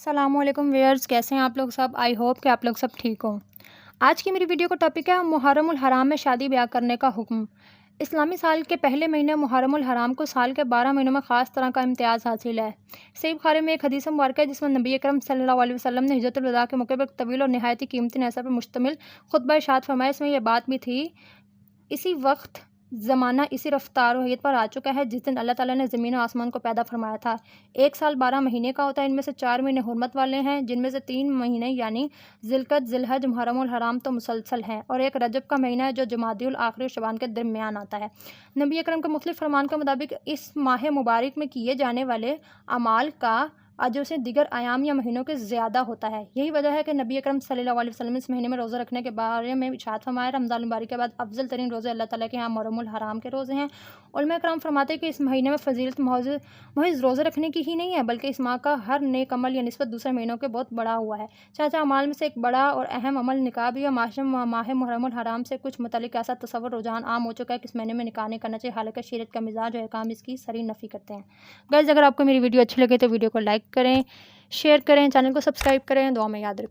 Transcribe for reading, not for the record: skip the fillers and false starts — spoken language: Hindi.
अस्सलामुअलैकुम व्यूअर्स, कैसे हैं आप लोग सब। आई होप कि आप लोग सब ठीक हों। आज की मेरी वीडियो का टॉपिक है मुहर्रमुल हराम में शादी ब्याह करने का हुक्म। इस्लामी साल के पहले महीने मुहर्रमुल हराम को साल के 12 महीनों में ख़ास तरह का इम्तियाज़ हासिल है। सही बुखारी में एक हदीस मुबारक है जिसमें नबी अकरम सल्लल्लाहु अलैहि वसल्लम ने हिज्जतुल वदा के मौके पर एक तवील और नहायत ही कीमती नसब पर मुश्तमिल खुतबा इरशाद फरमाया। इसमें यह बात भी थी, इसी वक्त ज़माना इसी रफ्तार हैत पर आ चुका है जिस दिन अल्लाह ताला ने ज़मीन और आसमान को पैदा फरमाया था। एक साल 12 महीने का होता है। इनमें से 4 महीने हुर्मत वाले हैं, जिनमें से 3 महीने यानी ज़िलक़द, ज़िलहज, मुहर्रमुल हराम तो मुसलसल हैं, और एक रजब का महीना है जो जमादियुल आखिर और शबान के दरमियान आता है। नबी अकरम के मुख्तलिफ़ फरमान के मुताबिक इस माह मुबारक में किए जाने वाले अमाल का अजर से दीगर अयाम या महीनों के ज़्यादा होता है। यही वजह है कि नबी अकरम सल्लल्लाहु अलैहि वसल्लम इस महीने में रोज़ा रखने के बारे में इरशाद फरमाया, रमज़ान मुबारक के बाद अफ़ज़ल तरीन रोज़े अल्लाह ताला के यहाँ मुहर्रमुल हराम के रोज़े हैं। उलमा कराम फरमाते हैं कि इस महीने में फ़जीलत महज़ रोज़े रखने की ही नहीं है, बल्कि इस माह का हर नेक अमल या निस्बत दूसरे महीनों के बहुत बड़ा हुआ है। चाचा अमाल में से एक बड़ा और अहम अमल निकाह भी है। माशरे में माह मुहर्रमुल हराम से कुछ मुतल्लिक़ ऐसा तसव्वुर रुझान आम हो चुका है कि इस महीने में निकाह नहीं करना चाहिए, हालांकि शरीयत का मिजाज और अहकाम इसकी सरी नफ़ी करते हैं। गाइस, अगर आपको मेरी वीडियो अच्छी लगे तो वीडियो को लाइक करें, शेयर करें, चैनल को सब्सक्राइब करें, दुआ में याद रखें।